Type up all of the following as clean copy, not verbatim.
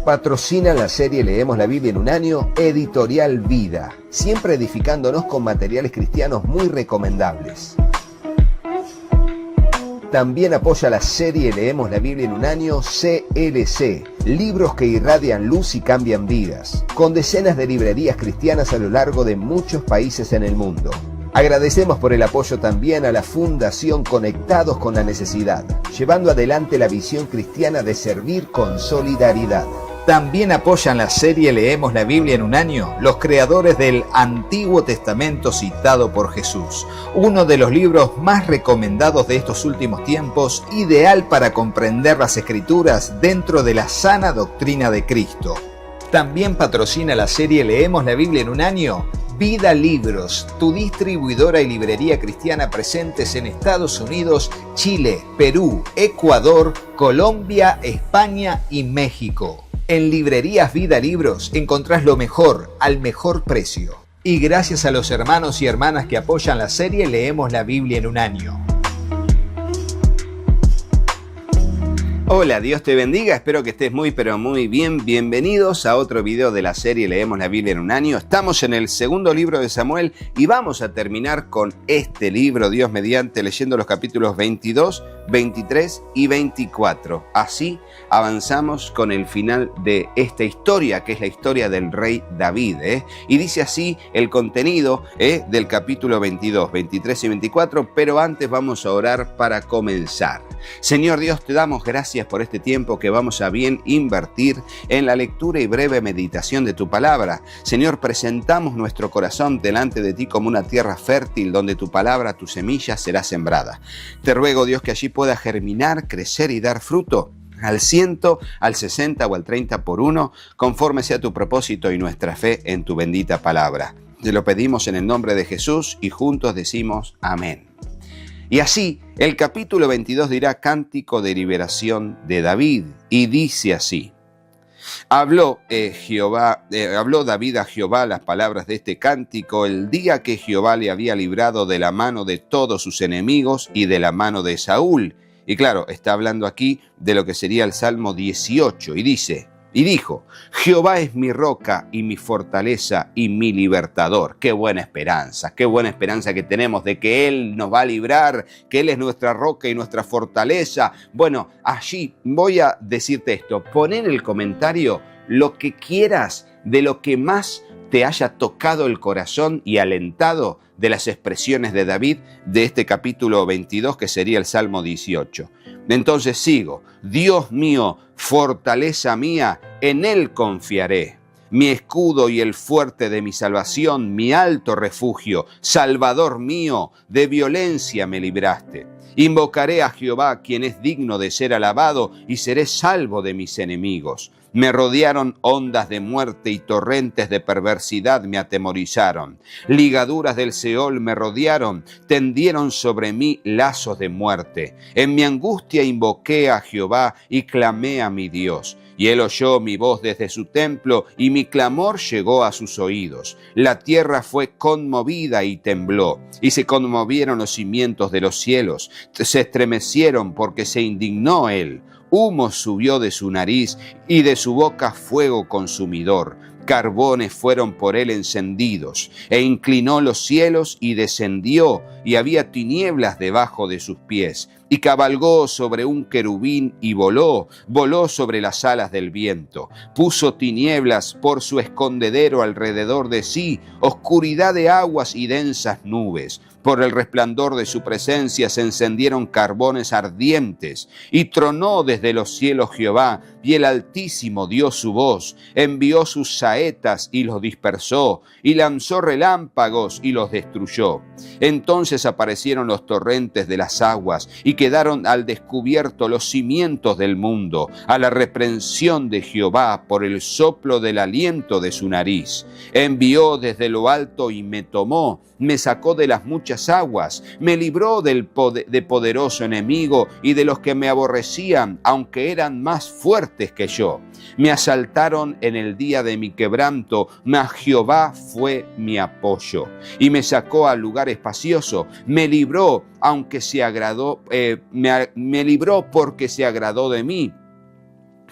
Patrocina la serie Leemos la Biblia en un año, Editorial Vida, siempre edificándonos con materiales cristianos muy recomendables. También apoya la serie Leemos la Biblia en un año, CLC, libros que irradian luz y cambian vidas, con decenas de librerías cristianas a lo largo de muchos países en el mundo. Agradecemos por el apoyo también a la Fundación Conectados con la Necesidad, llevando adelante la visión cristiana de servir con solidaridad. También apoyan la serie Leemos la Biblia en un año los creadores del Antiguo Testamento citado por Jesús, uno de los libros más recomendados de estos últimos tiempos, ideal para comprender las Escrituras dentro de la sana doctrina de Cristo. También patrocina la serie Leemos la Biblia en un año Vida Libros, tu distribuidora y librería cristiana presentes en Estados Unidos, Chile, Perú, Ecuador, Colombia, España y México. En Librerías Vida Libros encontrás lo mejor al mejor precio. Y gracias a los hermanos y hermanas que apoyan la serie Leemos la Biblia en un año. Hola, Dios te bendiga, espero que estés muy pero muy bien. Bienvenidos a otro video de la serie Leemos la Biblia en un año. Estamos en el segundo libro de Samuel y vamos a terminar con este libro, Dios mediante, leyendo los capítulos 22, 23 y 24. Así avanzamos con el final de esta historia, que es la historia del rey David. Y dice así el contenido del capítulo 22, 23 y 24, pero antes vamos a orar para comenzar. Señor Dios, te damos gracias por este tiempo que vamos a bien invertir en la lectura y breve meditación de tu palabra. Señor, presentamos nuestro corazón delante de ti como una tierra fértil donde tu palabra, tu semilla será sembrada. Te ruego, Dios, que allí pueda germinar, crecer y dar fruto al 100, al 60 o al 30 por uno, conforme sea tu propósito y nuestra fe en tu bendita palabra. Te lo pedimos en el nombre de Jesús y juntos decimos amén. Y así, el capítulo 22 dirá Cántico de liberación de David, y dice así: Habló David a Jehová las palabras de este cántico el día que Jehová le había librado de la mano de todos sus enemigos y de la mano de Saúl. Y claro, está hablando aquí de lo que sería el Salmo 18, y dice: Y dijo, Jehová es mi roca y mi fortaleza y mi libertador. Qué buena esperanza que tenemos de que Él nos va a librar, que Él es nuestra roca y nuestra fortaleza. Bueno, allí voy a decirte esto, pon en el comentario lo que quieras de lo que más te haya tocado el corazón y alentado de las expresiones de David de este capítulo 22, que sería el Salmo 18. Entonces sigo: Dios mío, fortaleza mía, en Él confiaré. Mi escudo y el fuerte de mi salvación, mi alto refugio, Salvador mío, de violencia me libraste. Invocaré a Jehová, quien es digno de ser alabado, y seré salvo de mis enemigos. Me rodearon ondas de muerte y torrentes de perversidad me atemorizaron. Ligaduras del Seol me rodearon, tendieron sobre mí lazos de muerte. En mi angustia invoqué a Jehová y clamé a mi Dios. Y Él oyó mi voz desde su templo, y mi clamor llegó a sus oídos. La tierra fue conmovida y tembló, y se conmovieron los cimientos de los cielos. Se estremecieron porque se indignó Él. Humo subió de su nariz y de su boca fuego consumidor. Carbones fueron por él encendidos, e inclinó los cielos y descendió, y había tinieblas debajo de sus pies. Y cabalgó sobre un querubín y voló sobre las alas del viento. Puso tinieblas por su escondedero alrededor de sí, oscuridad de aguas y densas nubes. Por el resplandor de su presencia se encendieron carbones ardientes, y tronó desde los cielos Jehová, y el Altísimo dio su voz, envió sus saetas y los dispersó, y lanzó relámpagos y los destruyó. Entonces aparecieron los torrentes de las aguas, y quedaron al descubierto los cimientos del mundo, a la reprensión de Jehová por el soplo del aliento de su nariz. Envió desde lo alto y me tomó, me sacó de las muchas aguas, me libró de poderoso enemigo y de los que me aborrecían, aunque eran más fuertes que yo. Me asaltaron en el día de mi quebranto, mas Jehová fue mi apoyo. Y me sacó al lugar espacioso, me libró, aunque me libró porque se agradó de mí.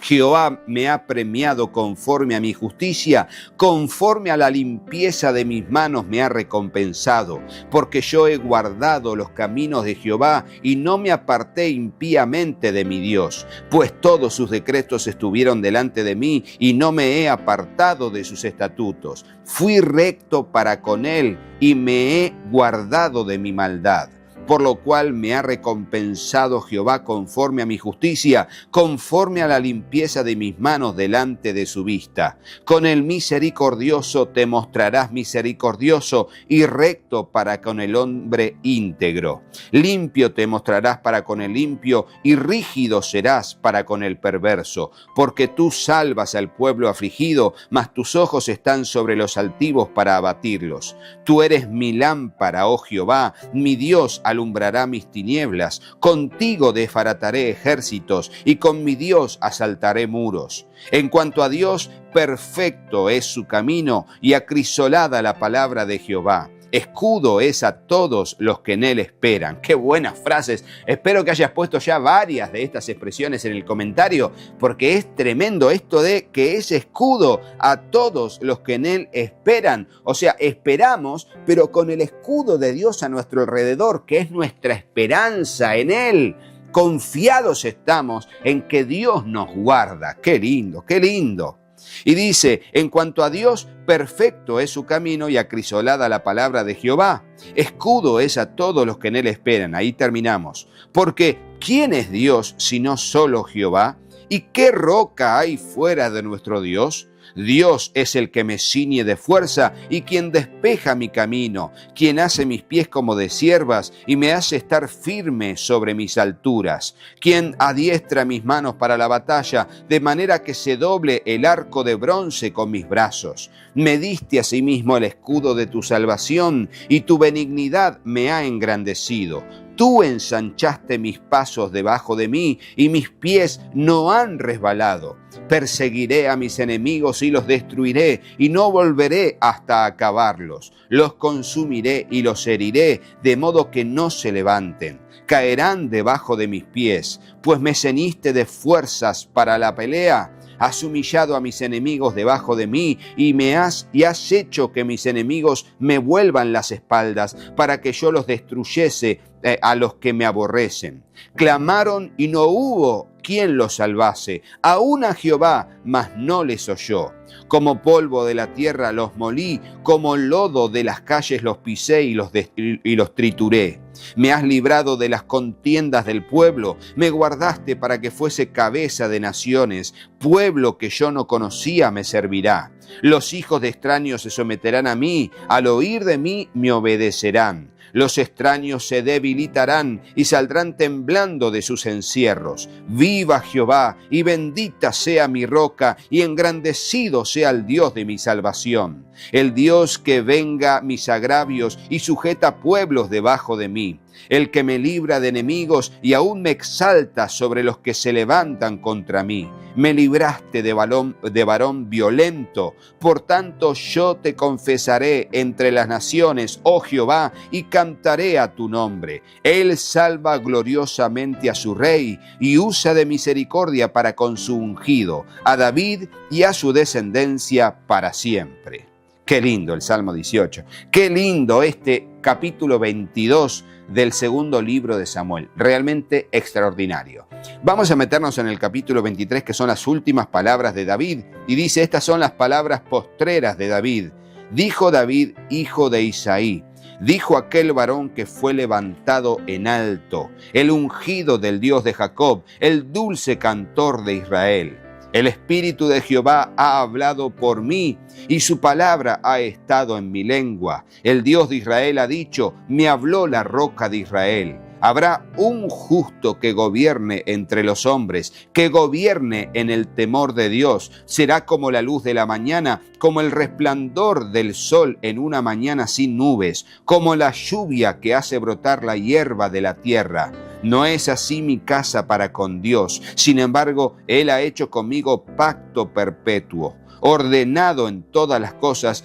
Jehová me ha premiado conforme a mi justicia, conforme a la limpieza de mis manos me ha recompensado, porque yo he guardado los caminos de Jehová y no me aparté impíamente de mi Dios, pues todos sus decretos estuvieron delante de mí y no me he apartado de sus estatutos. Fui recto para con él y me he guardado de mi maldad. Por lo cual me ha recompensado Jehová conforme a mi justicia, conforme a la limpieza de mis manos delante de su vista. Con el misericordioso te mostrarás misericordioso y recto para con el hombre íntegro. Limpio te mostrarás para con el limpio y rígido serás para con el perverso. Porque tú salvas al pueblo afligido, mas tus ojos están sobre los altivos para abatirlos. Tú eres mi lámpara, oh Jehová, mi Dios, alumbrará mis tinieblas. Contigo desbarataré ejércitos y con mi Dios asaltaré muros. En cuanto a Dios, perfecto es su camino y acrisolada la palabra de Jehová. Escudo es a todos los que en él esperan. ¡Qué buenas frases! Espero que hayas puesto ya varias de estas expresiones en el comentario, porque es tremendo esto de que es escudo a todos los que en él esperan. O sea, esperamos, pero con el escudo de Dios a nuestro alrededor, que es nuestra esperanza en él. Confiados estamos en que Dios nos guarda. ¡Qué lindo, qué lindo! Y dice, en cuanto a Dios, perfecto es su camino y acrisolada la palabra de Jehová. Escudo es a todos los que en él esperan. Ahí terminamos. Porque, ¿quién es Dios sino solo Jehová? ¿Y qué roca hay fuera de nuestro Dios? Dios es el que me ciñe de fuerza y quien despeja mi camino, quien hace mis pies como de ciervas y me hace estar firme sobre mis alturas, quien adiestra mis manos para la batalla, de manera que se doble el arco de bronce con mis brazos. Me diste asimismo el escudo de tu salvación y tu benignidad me ha engrandecido. Tú ensanchaste mis pasos debajo de mí y mis pies no han resbalado. Perseguiré a mis enemigos y los destruiré y no volveré hasta acabarlos. Los consumiré y los heriré de modo que no se levanten. Caerán debajo de mis pies, pues me ceñiste de fuerzas para la pelea. Has humillado a mis enemigos debajo de mí y has hecho que mis enemigos me vuelvan las espaldas para que yo los destruyese a los que me aborrecen. Clamaron y no hubo quien los salvase, aún a Jehová, mas no les oyó. Como polvo de la tierra los molí, como lodo de las calles los pisé y los trituré. Me has librado de las contiendas del pueblo, me guardaste para que fuese cabeza de naciones. Pueblo que yo no conocía me servirá. Los hijos de extraños se someterán a mí, al oír de mí me obedecerán. Los extraños se debilitarán y saldrán temblando de sus encierros. Viva Jehová y bendita sea mi roca y engrandecido sea el Dios de mi salvación. El Dios que venga mis agravios y sujeta pueblos debajo de mí. El que me libra de enemigos y aún me exalta sobre los que se levantan contra mí. Me libraste de varón violento, por tanto yo te confesaré entre las naciones, oh Jehová, y cantaré a tu nombre. Él salva gloriosamente a su rey y usa de misericordia para con su ungido, a David y a su descendencia para siempre. Qué lindo el Salmo 18, qué lindo este capítulo 22 del segundo libro de Samuel, realmente extraordinario. Vamos a meternos en el capítulo 23, que son las últimas palabras de David, y dice, estas son las palabras postreras de David. Dijo David, hijo de Isaí, dijo aquel varón que fue levantado en alto, el ungido del Dios de Jacob, el dulce cantor de Israel. El Espíritu de Jehová ha hablado por mí y su palabra ha estado en mi lengua. El Dios de Israel ha dicho, me habló la roca de Israel. Habrá un justo que gobierne entre los hombres, que gobierne en el temor de Dios. Será como la luz de la mañana, como el resplandor del sol en una mañana sin nubes, como la lluvia que hace brotar la hierba de la tierra. No es así mi casa para con Dios. Sin embargo, Él ha hecho conmigo pacto perpetuo, ordenado en todas las cosas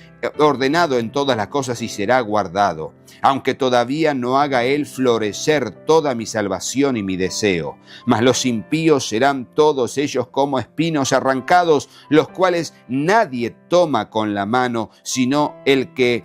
y será guardado, aunque todavía no haga Él florecer toda mi salvación y mi deseo. Mas los impíos serán todos ellos como espinos arrancados, los cuales nadie toma con la mano, sino el que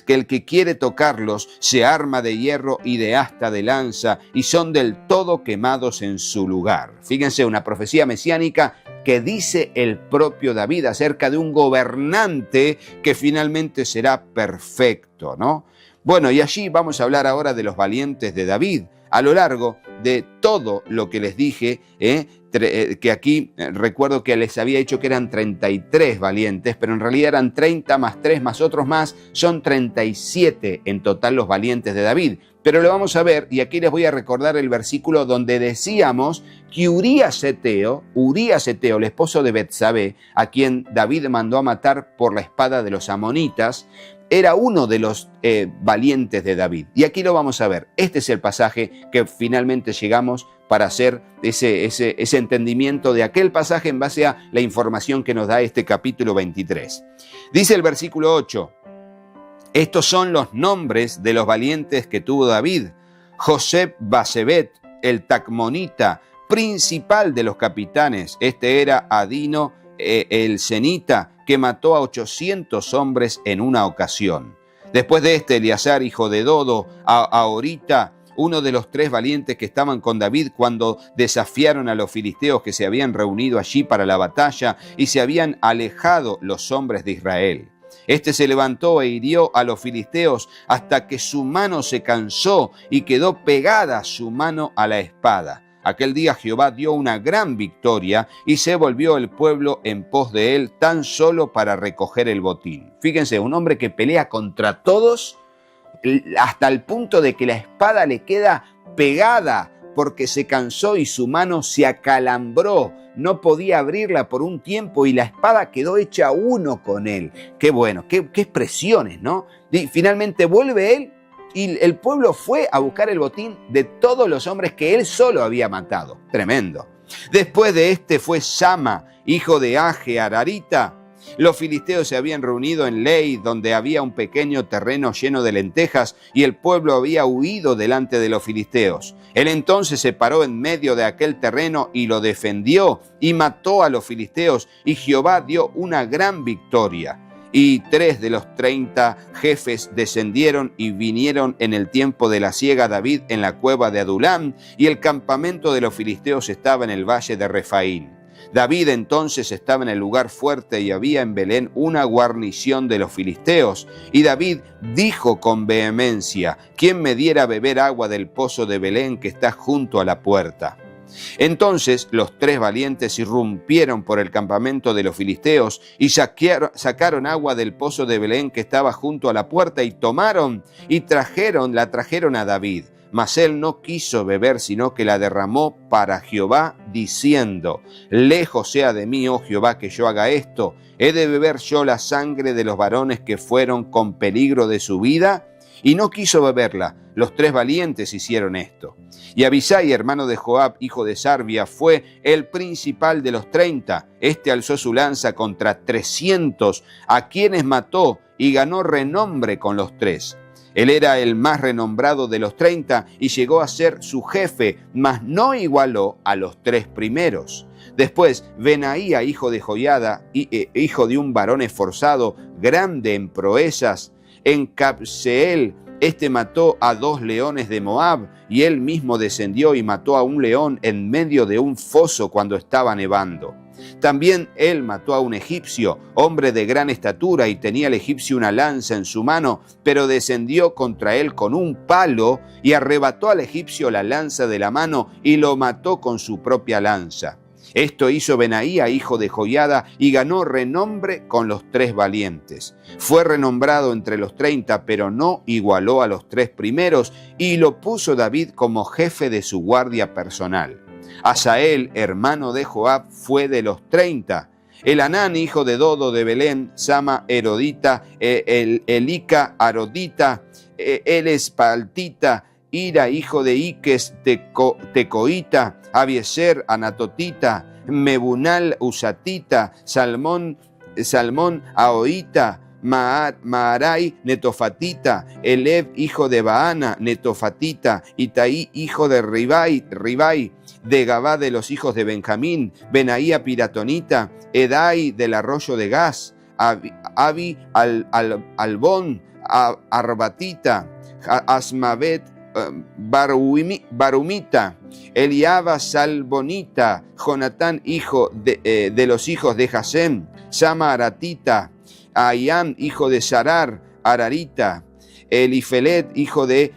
el que quiere tocarlos se arma de hierro y de asta de lanza, y son del todo quemados en su lugar. Fíjense, una profecía mesiánica que dice el propio David acerca de un gobernante que finalmente será perfecto, ¿no? Bueno, y allí vamos a hablar ahora de los valientes de David. A lo largo de todo lo que les dije, que aquí recuerdo que les había dicho que eran 33 valientes, pero en realidad eran 30 más 3 más otros más, son 37 en total los valientes de David. Pero lo vamos a ver, y aquí les voy a recordar el versículo donde decíamos que Urías Eteo, el esposo de Betsabé, a quien David mandó a matar por la espada de los amonitas, era uno de los valientes de David. Y aquí lo vamos a ver. Este es el pasaje que finalmente llegamos para hacer ese entendimiento de aquel pasaje en base a la información que nos da este capítulo 23. Dice el versículo 8, estos son los nombres de los valientes que tuvo David. Joseb Basebet, el Tacmonita, principal de los capitanes. Este era Adino, el Cenita, que mató a 800 hombres en una ocasión. Después de este, Eleazar, hijo de Dodo, Ahorita, uno de los 3 valientes que estaban con David cuando desafiaron a los filisteos que se habían reunido allí para la batalla y se habían alejado los hombres de Israel. Este se levantó e hirió a los filisteos hasta que su mano se cansó y quedó pegada su mano a la espada. Aquel día Jehová dio una gran victoria y se volvió el pueblo en pos de él tan solo para recoger el botín. Fíjense, un hombre que pelea contra todos hasta el punto de que la espada le queda pegada porque se cansó y su mano se acalambró. No podía abrirla por un tiempo y la espada quedó hecha uno con él. Qué bueno, qué expresiones, ¿no? Y finalmente vuelve él. Y el pueblo fue a buscar el botín de todos los hombres que él solo había matado. Tremendo. Después de este fue Sama, hijo de Age Ararita. Los filisteos se habían reunido en Lei, donde había un pequeño terreno lleno de lentejas, y el pueblo había huido delante de los filisteos. Él entonces se paró en medio de aquel terreno y lo defendió, y mató a los filisteos, y Jehová dio una gran victoria. Y 3 de los 30 jefes descendieron y vinieron en el tiempo de la siega a David en la cueva de Adulam, y el campamento de los filisteos estaba en el valle de Refaín. David entonces estaba en el lugar fuerte y había en Belén una guarnición de los filisteos. Y David dijo con vehemencia, ¿quién me diera a beber agua del pozo de Belén que está junto a la puerta? Entonces los 3 valientes irrumpieron por el campamento de los filisteos y sacaron agua del pozo de Belén que estaba junto a la puerta y tomaron y la trajeron a David. Mas él no quiso beber, sino que la derramó para Jehová, diciendo, lejos sea de mí, oh Jehová, que yo haga esto. ¿He de beber yo la sangre de los varones que fueron con peligro de su vida? Y no quiso beberla. Los 3 valientes hicieron esto. Y Abisai, hermano de Joab, hijo de Sarbia, fue el principal de los 30. Este alzó su lanza contra 300, a quienes mató y ganó renombre con los 3. Él era el más renombrado de los 30 y llegó a ser su jefe, mas no igualó a los 3 primeros. Después, Benaía, hijo de Joiada, hijo de un varón esforzado, grande en proezas, en Cabseel, este mató a 2 leones de Moab, y él mismo descendió y mató a un león en medio de un foso cuando estaba nevando. También él mató a un egipcio, hombre de gran estatura, y tenía el egipcio una lanza en su mano, pero descendió contra él con un palo y arrebató al egipcio la lanza de la mano y lo mató con su propia lanza. Esto hizo Benaía, hijo de Joiada, y ganó renombre con los 3 valientes. Fue renombrado entre los 30, pero no igualó a los 3 primeros, y lo puso David como jefe de su guardia personal. Asael, hermano de Joab, fue de los 30. Elanán, hijo de Dodo de Belén, Sama Herodita, Elica Arodita, Elespaltita, Ira, hijo de Iques, Tecoita, Abieser, Anatotita, Mebunal, Usatita, Salmón, Aoita, Maarai, Netofatita, Elev, hijo de Baana, Netofatita, Itaí, hijo de Ribai, de Gabá de los hijos de Benjamín, Benaía Piratonita, Edai del arroyo de Gaz, Abi Albón, Arbatita, Asmavet, Barumita, Eliaba Salbonita, Jonatán, hijo de los hijos de Jasem, Sama Aratita, Ayam, hijo de Sarar, Ararita, Elifelet, hijo de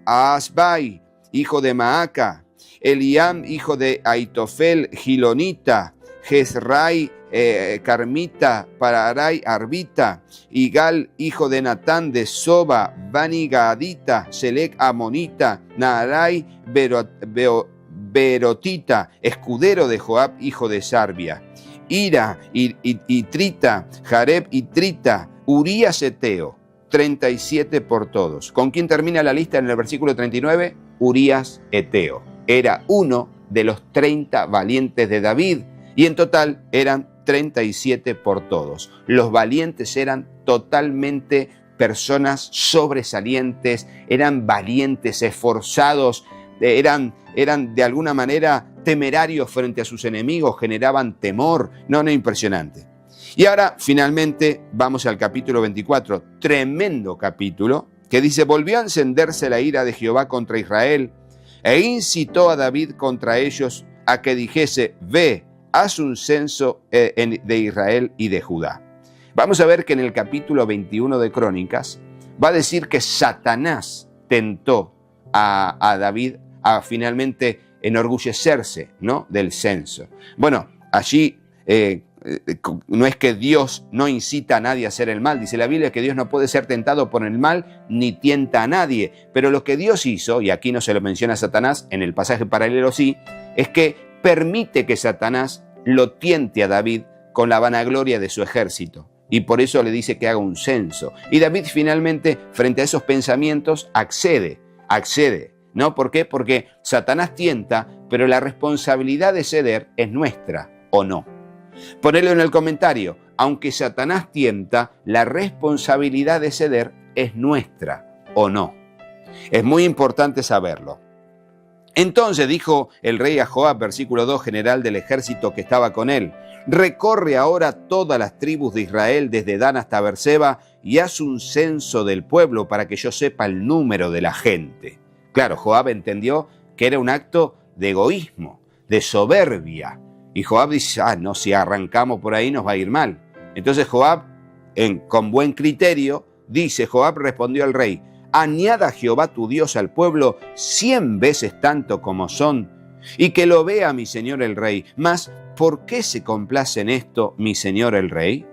Asbai, hijo de Maaca, Eliam, hijo de Aitofel, Gilonita, Jezrai, Carmita, Pararai, Arbita, Igal, hijo de Natán, de Soba, Bani Gadita, Selec, Amonita, Naarai, Berotita, escudero de Joab, hijo de Sarbia, Ira, y Trita, Jareb y Trita, Urías Eteo, 37 por todos. ¿Con quién termina la lista en el versículo 39? Urías Eteo. Era uno de los 30 valientes de David y en total eran 37 por todos. Los valientes eran totalmente personas sobresalientes, eran valientes, esforzados, eran de alguna manera temerarios frente a sus enemigos, generaban temor. No, impresionante. Y ahora finalmente vamos al capítulo 24, tremendo capítulo, que dice: volvió a encenderse la ira de Jehová contra Israel e incitó a David contra ellos a que dijese: ve, haz un censo de Israel y de Judá. Vamos a ver que en el capítulo 21 de Crónicas va a decir que Satanás tentó a David a finalmente enorgullecerse, ¿no?, del censo. Bueno, allí no es que Dios no incita a nadie a hacer el mal. Dice la Biblia que Dios no puede ser tentado por el mal ni tienta a nadie. Pero lo que Dios hizo, y aquí no se lo menciona a Satanás, en el pasaje paralelo sí, es que permite que Satanás lo tiente a David con la vanagloria de su ejército. Y por eso le dice que haga un censo. Y David finalmente, frente a esos pensamientos, accede. ¿No? ¿Por qué? Porque Satanás tienta, pero la responsabilidad de ceder es nuestra, ¿o no? Ponelo en el comentario. Aunque Satanás tienta, la responsabilidad de ceder es nuestra, ¿o no? Es muy importante saberlo. Entonces dijo el rey a Joab, versículo 2, general del ejército que estaba con él: recorre ahora todas las tribus de Israel desde Dan hasta Berseba y haz un censo del pueblo para que yo sepa el número de la gente. Claro, Joab entendió que era un acto de egoísmo, de soberbia. Y Joab dice: no, si arrancamos por ahí nos va a ir mal. Entonces Joab, con buen criterio, dice: Joab respondió al rey: añada Jehová tu Dios al pueblo 100 veces tanto como son, y que lo vea mi señor el rey. Mas, ¿por qué se complace en esto mi señor el rey?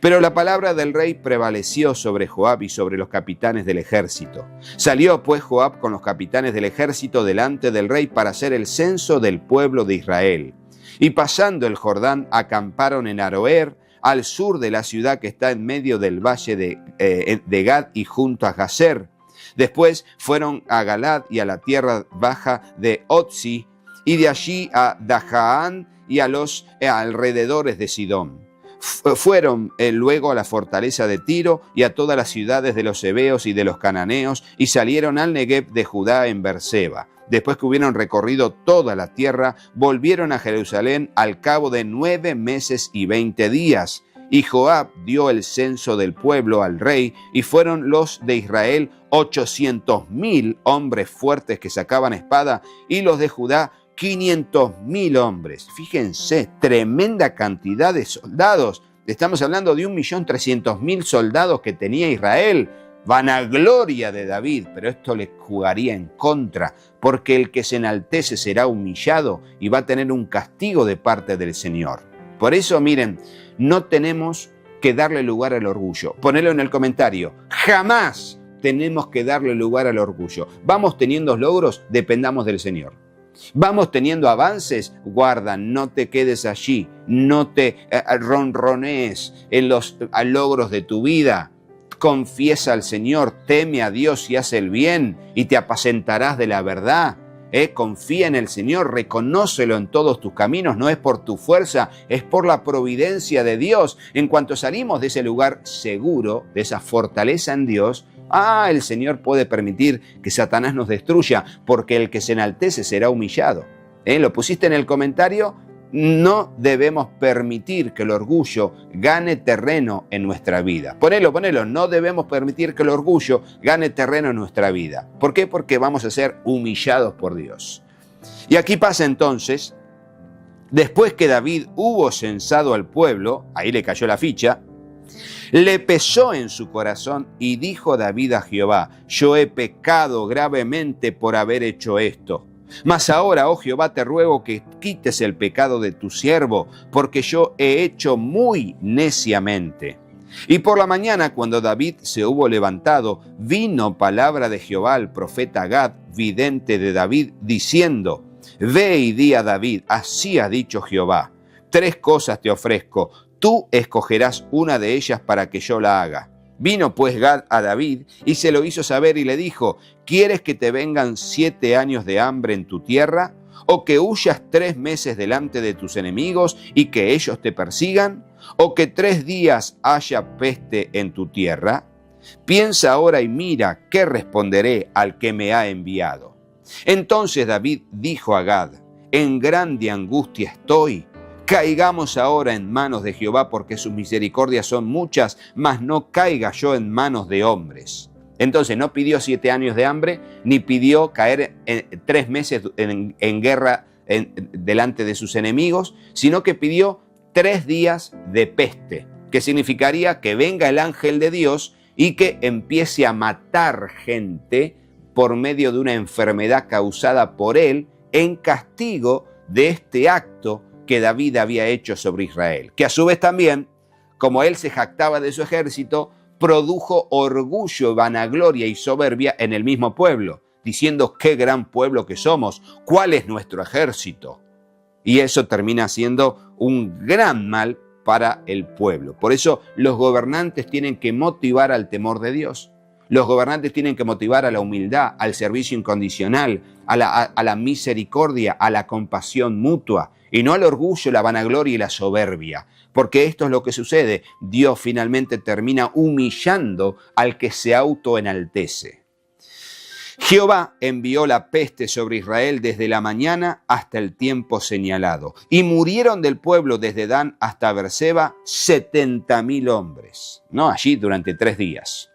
Pero la palabra del rey prevaleció sobre Joab y sobre los capitanes del ejército. Salió pues Joab con los capitanes del ejército delante del rey para hacer el censo del pueblo de Israel. Y pasando el Jordán, acamparon en Aroer, al sur de la ciudad que está en medio del valle de Gad y junto a Jazer. Después fueron a Galad y a la tierra baja de Otzi, y de allí a Dajaán y a los alrededores de Sidón. Fueron luego a la fortaleza de Tiro y a todas las ciudades de los heveos y de los cananeos, y salieron al Negev de Judá en Berseba. Después que hubieron recorrido toda la tierra, volvieron a Jerusalén al cabo de 9 meses y 20 días. Y Joab dio el censo del pueblo al rey, y fueron los de Israel 800,000 hombres fuertes que sacaban espada, y los de Judá 500,000 hombres. Fíjense, tremenda cantidad de soldados. Estamos hablando de 1.300.000 soldados que tenía Israel. Vanagloria de David, pero esto le jugaría en contra, porque el que se enaltece será humillado y va a tener un castigo de parte del Señor. Por eso, miren, no tenemos que darle lugar al orgullo. Ponelo en el comentario. Jamás tenemos que darle lugar al orgullo. Vamos teniendo logros, dependamos del Señor. Vamos teniendo avances, guarda, no te quedes allí, no te ronronees en los logros de tu vida. Confiesa al Señor, teme a Dios y haz el bien, y te apacentarás de la verdad. Confía en el Señor, reconócelo en todos tus caminos, no es por tu fuerza, es por la providencia de Dios. En cuanto salimos de ese lugar seguro, de esa fortaleza en Dios, el Señor puede permitir que Satanás nos destruya, porque el que se enaltece será humillado. ¿Lo pusiste en el comentario? No debemos permitir que el orgullo gane terreno en nuestra vida. Ponelo, no debemos permitir que el orgullo gane terreno en nuestra vida. ¿Por qué? Porque vamos a ser humillados por Dios. Y aquí pasa entonces, después que David hubo censado al pueblo, ahí le cayó la ficha, le pesó en su corazón y dijo David a Jehová: yo he pecado gravemente por haber hecho esto. Mas ahora, oh Jehová, te ruego que quites el pecado de tu siervo, porque yo he hecho muy neciamente. Y por la mañana, cuando David se hubo levantado, vino palabra de Jehová al profeta Gad, vidente de David, diciendo: ve y di a David, así ha dicho Jehová, 3 cosas te ofrezco, tú escogerás una de ellas para que yo la haga. Vino pues Gad a David y se lo hizo saber y le dijo: ¿quieres que te vengan 7 años de hambre en tu tierra? ¿O que huyas 3 meses delante de tus enemigos y que ellos te persigan? ¿O que 3 días haya peste en tu tierra? Piensa ahora y mira qué responderé al que me ha enviado. Entonces David dijo a Gad: en grande angustia estoy. Caigamos ahora en manos de Jehová, porque sus misericordias son muchas, mas no caiga yo en manos de hombres. Entonces no pidió 7 años de hambre, ni pidió caer 3 meses en guerra delante de sus enemigos, sino que pidió 3 días de peste, que significaría que venga el ángel de Dios y que empiece a matar gente por medio de una enfermedad causada por él, en castigo de este acto que David había hecho sobre Israel, que a su vez también, como él se jactaba de su ejército, produjo orgullo, vanagloria y soberbia en el mismo pueblo, diciendo: qué gran pueblo que somos, ¿cuál es nuestro ejército? Y eso termina siendo un gran mal para el pueblo. Por eso los gobernantes tienen que motivar al temor de Dios. Los gobernantes tienen que motivar a la humildad, al servicio incondicional, a la misericordia, a la compasión mutua, y no al orgullo, la vanagloria y la soberbia. Porque esto es lo que sucede. Dios finalmente termina humillando al que se autoenaltece. Jehová envió la peste sobre Israel desde la mañana hasta el tiempo señalado, y murieron del pueblo desde Dan hasta Beerseba 70,000 hombres, allí durante 3 días.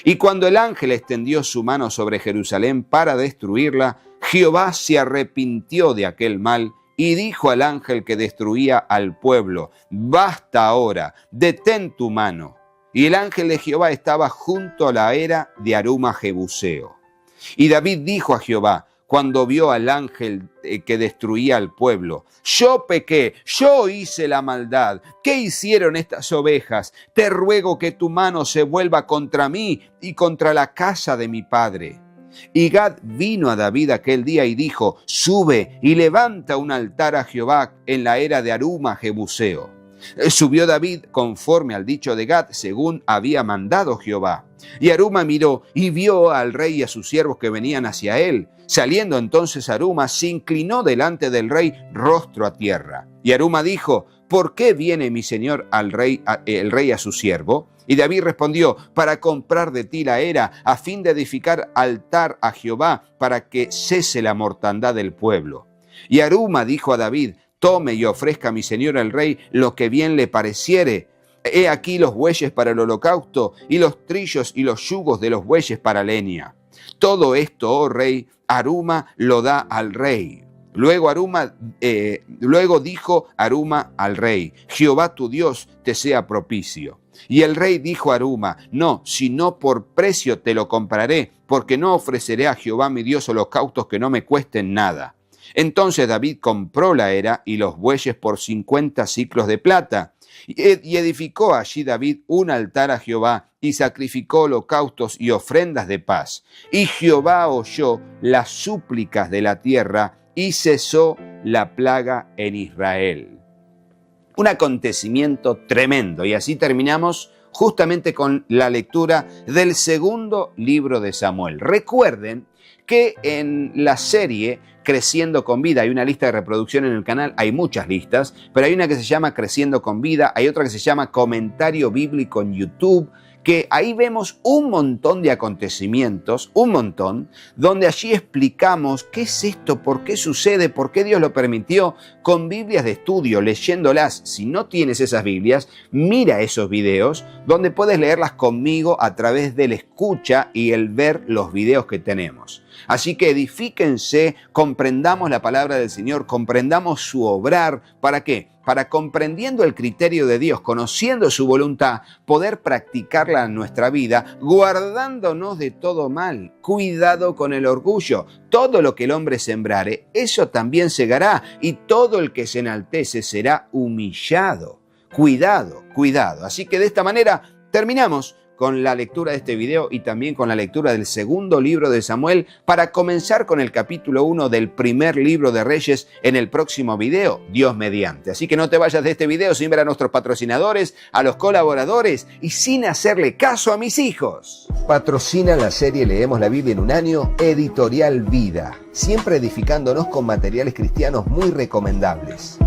Y cuando el ángel extendió su mano sobre Jerusalén para destruirla, Jehová se arrepintió de aquel mal y dijo al ángel que destruía al pueblo: basta ahora, detén tu mano. Y el ángel de Jehová estaba junto a la era de Aruma Jebuseo. Y David dijo a Jehová, cuando vio al ángel que destruía al pueblo: yo pequé, yo hice la maldad. ¿Qué hicieron estas ovejas? Te ruego que tu mano se vuelva contra mí y contra la casa de mi padre. Y Gad vino a David aquel día y dijo: sube y levanta un altar a Jehová en la era de Aruma Jebuseo. Subió David conforme al dicho de Gad, según había mandado Jehová. Y Aruma miró y vio al rey y a sus siervos que venían hacia él. Saliendo entonces Aruma, se inclinó delante del rey, rostro a tierra. Y Aruma dijo: ¿por qué viene mi señor el rey a su siervo? Y David respondió: para comprar de ti la era, a fin de edificar altar a Jehová, para que cese la mortandad del pueblo. Y Aruma dijo a David: tome y ofrezca a mi señor el rey lo que bien le pareciere. He aquí los bueyes para el holocausto, y los trillos y los yugos de los bueyes para leña. Todo esto, oh rey, Aruma lo da al rey. Luego dijo Aruma al rey: Jehová tu Dios te sea propicio. Y el rey dijo a Aruma: no, sino por precio te lo compraré, porque no ofreceré a Jehová mi Dios holocaustos que no me cuesten nada. Entonces David compró la era y los bueyes por 50 siclos de plata. Y edificó allí David un altar a Jehová y sacrificó holocaustos y ofrendas de paz. Y Jehová oyó las súplicas de la tierra y cesó la plaga en Israel. Un acontecimiento tremendo. Y así terminamos justamente con la lectura del segundo libro de Samuel. Recuerden que en la serie Creciendo con Vida, hay una lista de reproducción en el canal, hay muchas listas, pero hay una que se llama Creciendo con Vida, hay otra que se llama Comentario Bíblico en YouTube, que ahí vemos un montón de acontecimientos, un montón, donde allí explicamos qué es esto, por qué sucede, por qué Dios lo permitió, con Biblias de estudio, leyéndolas. Si no tienes esas Biblias, mira esos videos, donde puedes leerlas conmigo a través del escucha y el ver los videos que tenemos. Así que edifíquense, comprendamos la palabra del Señor, comprendamos su obrar. ¿Para qué? Para, comprendiendo el criterio de Dios, conociendo su voluntad, poder practicarla en nuestra vida, guardándonos de todo mal. Cuidado con el orgullo. Todo lo que el hombre sembrare, eso también segará, y todo el que se enaltece será humillado. Cuidado, cuidado. Así que de esta manera terminamos con la lectura de este video y también con la lectura del segundo libro de Samuel, para comenzar con el capítulo 1 del primer libro de Reyes en el próximo video, Dios mediante. Así que no te vayas de este video sin ver a nuestros patrocinadores, a los colaboradores y sin hacerle caso a mis hijos. Patrocina la serie Leemos la Biblia en un año, Editorial Vida, siempre edificándonos con materiales cristianos muy recomendables.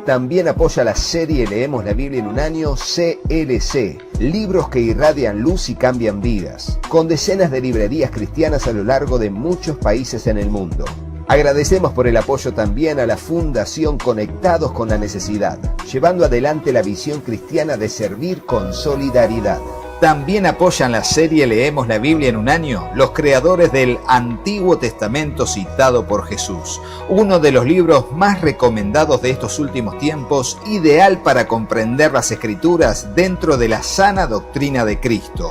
También apoya la serie Leemos la Biblia en un año, CLC, libros que irradian luz y cambian vidas, con decenas de librerías cristianas a lo largo de muchos países en el mundo. Agradecemos por el apoyo también a la Fundación Conectados con la Necesidad, llevando adelante la visión cristiana de servir con solidaridad. También apoyan la serie Leemos la Biblia en un año los creadores del Antiguo Testamento citado por Jesús, uno de los libros más recomendados de estos últimos tiempos, ideal para comprender las Escrituras dentro de la sana doctrina de Cristo.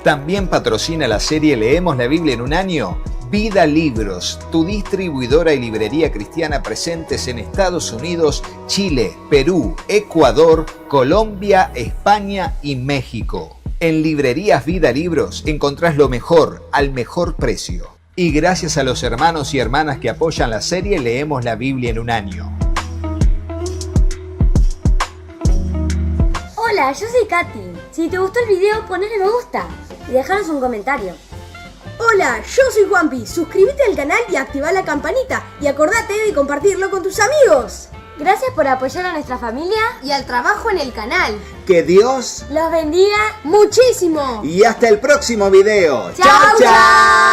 También patrocina la serie Leemos la Biblia en un año Vida Libros, tu distribuidora y librería cristiana presentes en Estados Unidos, Chile, Perú, Ecuador, Colombia, España y México. En Librerías Vida Libros encontrás lo mejor al mejor precio. Y gracias a los hermanos y hermanas que apoyan la serie Leemos la Biblia en un año. Hola, yo soy Katy. Si te gustó el video, ponle me gusta y dejanos un comentario. Hola, yo soy Juanpi. Suscríbete al canal y activa la campanita. Y acordate de compartirlo con tus amigos. Gracias por apoyar a nuestra familia Y al trabajo en el canal. Que Dios los bendiga Muchísimo. y hasta el próximo video. ¡Chao, chao!